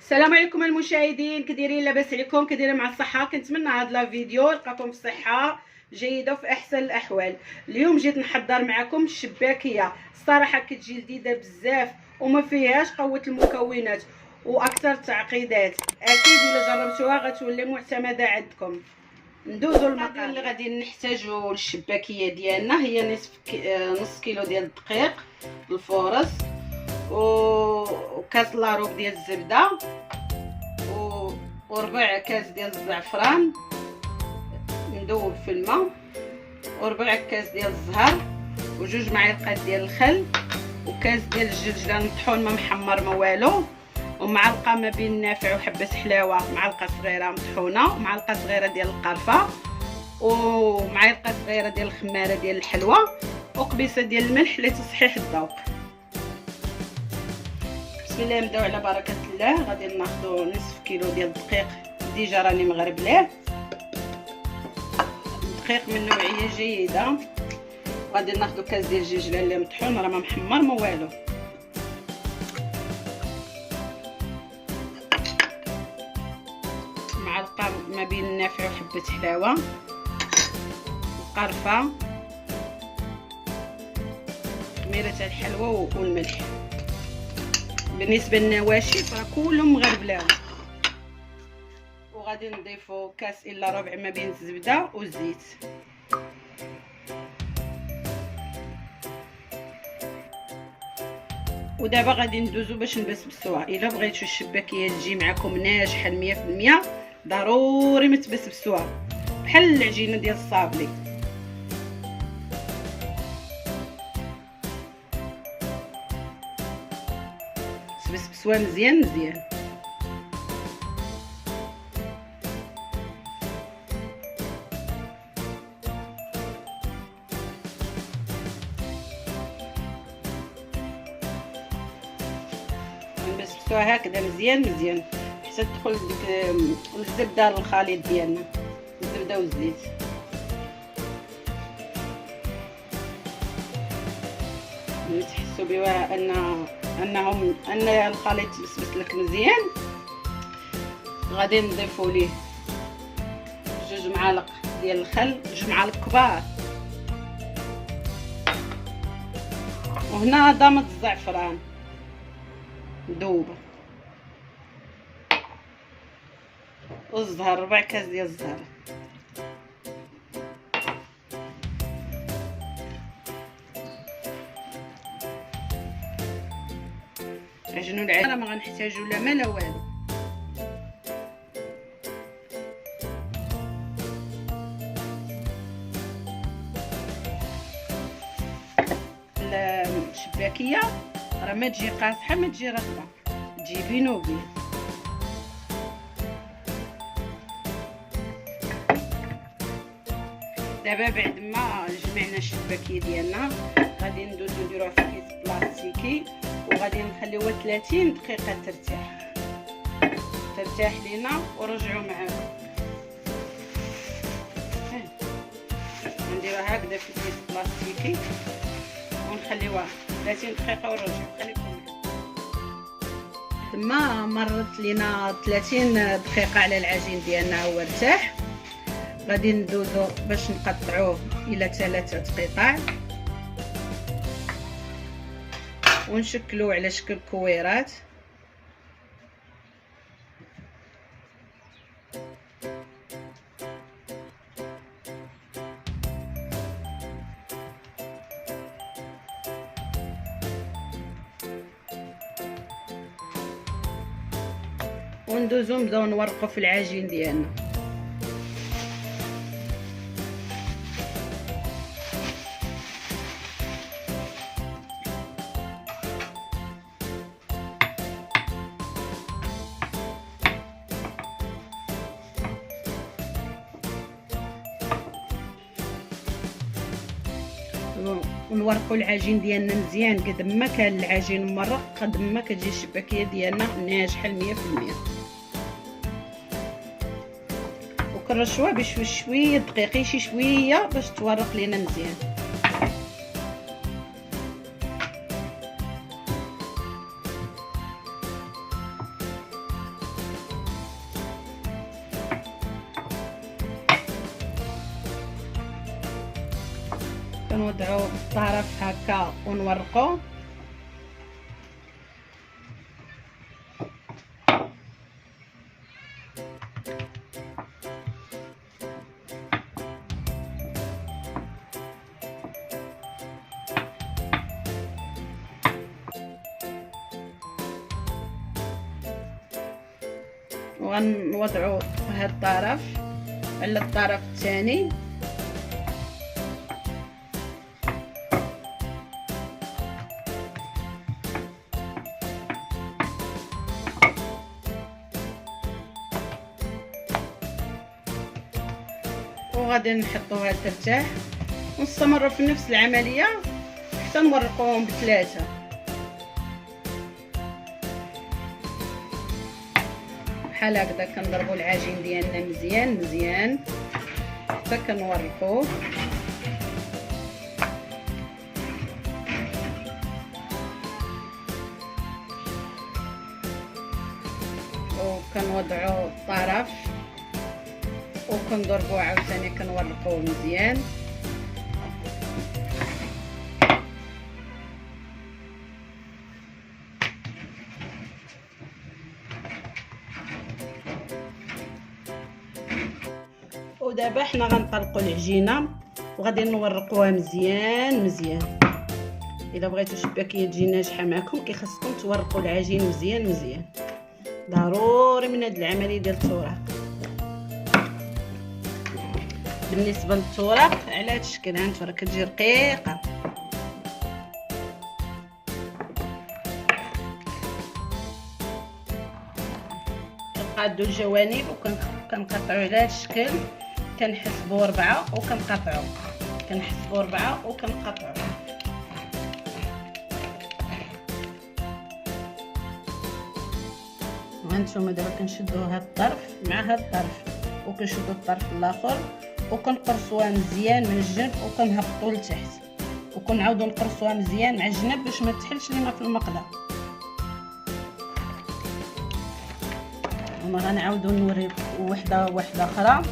السلام عليكم المشاهدين، كديرين؟ لاباس عليكم؟ كديرين مع الصحه؟ كنتمنى هذا لا فيديو يلقاكم في صحه جيده وفي احسن الاحوال. اليوم جيت نحضر معكم الشباكيه. الصراحه كتجي لذيذه بزاف وما فيهاش قوه المكونات واكثر التعقيدات. اكيد الا جربتوها غتولي معتمده عندكم. ندوزو المقادير اللي غادي نحتاجو للشباكيه ديالنا. هي نص كيلو ديال الدقيق الفورص، وكاس لاروب ديال الزبده، وربع كاس ديال الزعفران مذوب في الماء، وربع كاس ديال الزهر، وجوج معالق ديال الخل، وكاس ديال الجلجله مطحون ما محمر ما والو، ومعلقه ما بين النافع وحبه حلاوه معلقه صغيره مطحونه، ومعلقه صغيره ديال القرفه، ومعلقه صغيره ديال الخماره ديال الحلوى، وقبيصه ديال الملح لتصحيح الذوق. بسم الله، نبداو على بركه الله. غادي ناخذ نصف كيلو ديال الدقيق، ديجا راني مغربلاه. الدقيق من نوعيه جيده. غادي ناخذ كاس ديال الجلجله اللي مطحون راه ما محمر ما والو، معلقه ما بين النافع وحبه حلاوه، القرفه، خميره الحلوى والملح. بالنسبه للنواشف راه كلهم مغربلاو. وغادي نضيفوا كاس الا ربع ما بين الزبده والزيت. ودابا غادي ندوزو باش نبسبسوها. الا بغيتو الشباكيه تجي معكم ناجحه 100% ضروري ما تبسبسوها بحال العجينه ديال الصابلي. تبسبسوها مزيان مزيان. نبسبسوها هكذا مزيان مزيان حتى تدخل ديك الزبده للخليط ديالنا، الزبده والزيت. ملي تحسوا بها ان الخليط تبسبس لك مزيان، غادي نضيفوا ليه جوج معالق ديال الخل، جوج معالق كبار، وهنا ضامط الزعفران مذوبه، والزهر ربع كاس ديال الزهر، عجنوا العجينه ما غنحتاجوا لا ما لا والو. الشباكيه راه ما تجي قاصحه ما تجي رطبه، تجي بين وبين. دابا بعد ما جمعنا الشباكيه ديالنا غادي ندوزو نديروها في كيس بلاستيكي، وغادي نخليوها 30 دقيقه ترتاح لينا ونرجعوا معاكم. نديروها هكذا في كيس بلاستيكي ونخليوها 30 دقيقه ونرجعوا. خليكم تما. مرت لينا 30 دقيقه على العجين ديالنا هو ارتاح. غادي ندوزو باش نقطعوه الى 3 قطع ونشكلوه على شكل كويرات. وندوزو نبداو نورقو في العجين ديالنا. ونورقوا العجين ديالنا مزيان قد ما كان العجين مرق قد ما كتجي الشباكيه ديالنا ناجحه 100%. وكنرشوها بشويه دقيق شي شويه باش تورق لينا مزيان. كنوضعو الطرف هكا ونورقو. وغنوضعو هاد الطرف على الطرف الثاني. وغادي نحطوها ترتاح ونستمروا في نفس العمليه حتى نورقوهم بثلاثه. بحال هكذا كنضربوا العجين ديالنا مزيان مزيان حتى كنورقوه. وكنوضعوا الطرف وكنضربوه عاوتاني كنورقوه مزيان. ودابا حنا غنطلقوا العجينه وغادي نورقوها مزيان مزيان. الا بغيتوا الشباكيه تجي ناجحه معكم كيخصكم تورقوا العجين مزيان مزيان، ضروري من هاد العمليه ديال التوراق. بالنسبه للتوراق على هاد الشكل هانتو راه كتجي رقيقه. كنقادو الجوانب وكنقطعو على هاد الشكل، كنحسبو 4 وكنقطعو، كنحسبو 4 وكنقطعو. وهانتوما دابا كنشدو هاد الطرف مع هاد الطرف وكنشدو الطرف الاخر وكنقرصوها مزيان من الجنب وكنهبطو لتحت وكنعاودو نقرصوها مزيان مع الجنب باش ما تحلش لينا في المقله. وما غنعاودو نوري وحده اخرى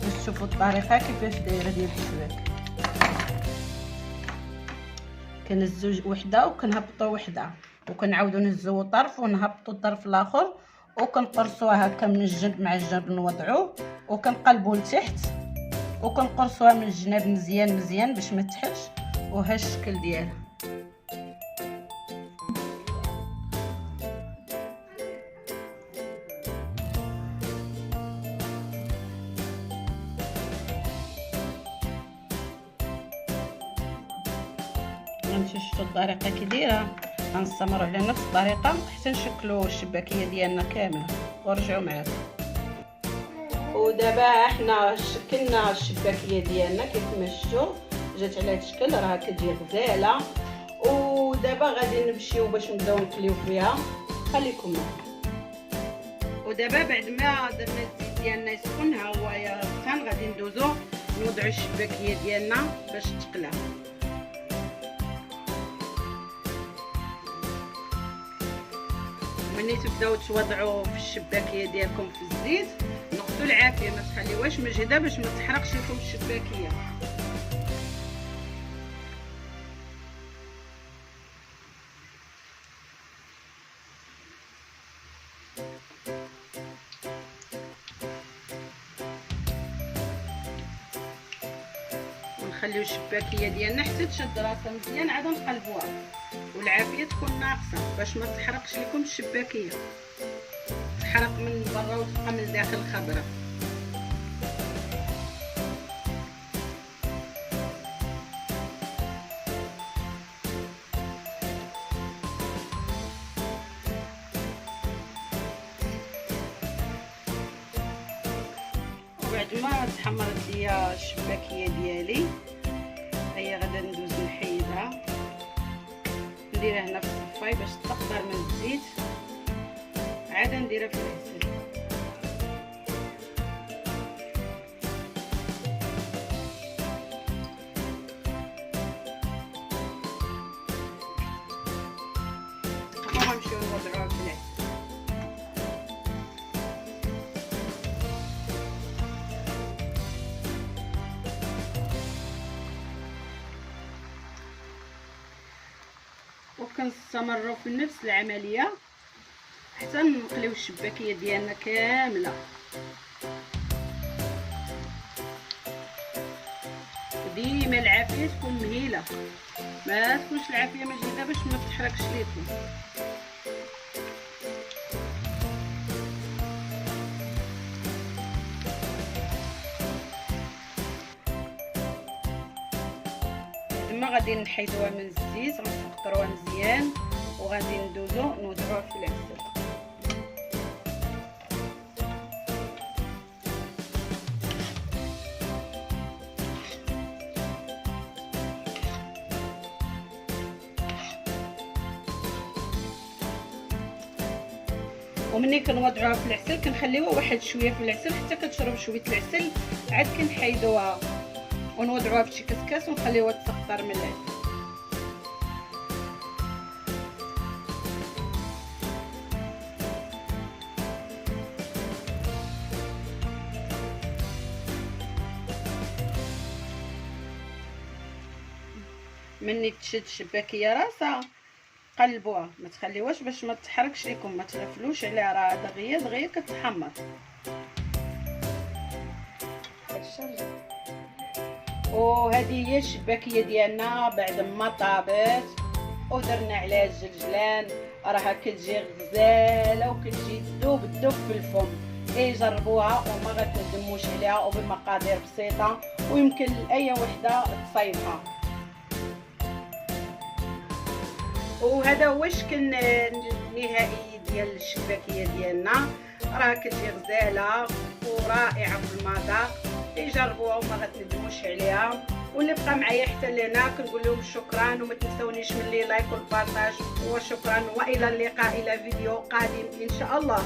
باش تشوفوا الطريقه كيفاش دايره ديال الشباك. كنهزو وحده وكنهبطو وحده وكنعاودو نهزو طرف ونهبطو الطرف الاخر وكنقرصوها هكا من الجنب مع الجنب نوضعوه وكنقلبو لتحت وكنقرصوها من الجناب مزيان مزيان باش ما تحلش. وها الشكل ديالها. غنمشيو شفتوا الطريقه كي دايره، غنستمروا على نفس الطريقه حتى نشكلوا الشباكيه ديالنا كامله ورجعوا معاكم. ودابا حنا شكلنا الشباكيه ديالنا كيف ما شفتوا جات على هذا الشكل، راه كتجي غزاله. ودابا غادي نمشيو باش نبداو نقليو فيها، خليكم معنا. ودابا بعد ما درنا الزيت ديالنا يسخن ها هو سخن، غادي ندوزو نوضعوا الشباكيه ديالنا باش تقلى. ملي تبداو توضعوا في الشباكيه ديالكم في الزيت نقصوا العافيه، ما تخليوهاش مجهده باش ما تحرقش لكم الشباكيه. ونخليو الشباكيه ديالنا حتى تشد راسها مزيان، عاد نقلبوها والعافيه تكون ناقصه باش ما تحرقش لكم الشباكيه، تحرق من برا وتبقى من الداخل خضراء. وبعد ما تحمرت ليا الشباكيه ديالي هيا غادا ندوز نحيدها، نديرها هنا في الصفاي باش تخضر من الزيت، عاد نديرها في العسل. وغنمشيو نوضعوها في العسل. كنستمروا في نفس العمليه حتى نقليو الشباكيه ديالنا كامله. ديما العافيه تكون مهيله، ما تكونش العافيه مجهده باش ما تحرقش ليكم. ثم غادي نحيدوها من الزيت، غنفطروها مزيان وغادي نوضعوها في العسل. ومني كنوضعوها في العسل كنخليوها واحد شويه في العسل حتى كتشرب شويه العسل، عاد كنحيدوها ونوضعوها في شي كسكاس ونخليوها تسخطر من العسل. مني تشد الشباكيه راسها قلبوها، ما تخليوهاش باش ما تحرقش لكم، ما تغفلوش عليها، راه دغيا كتحمر. وهذه هي الشباكيه ديالنا بعد ما طابت ودرنا عليها الجلجلان، راها كتجي غزاله وكتجي تذوب في الفم. جربوها وما غتندموش عليها، وبمقادير بسيطه ويمكن لاي وحده تصايبها. وهذا هو الشكل النهائي ديال الشباكيه ديالنا، راه كتجي غزاله ورائعه في المذاق. جربوها وما غتندموش عليها. واللي بقى معايا حتى لهنا كنقول لهم شكرا، وما تنسونيش من لي لايك والبارطاج، وشكرا والى اللقاء الى فيديو قادم ان شاء الله.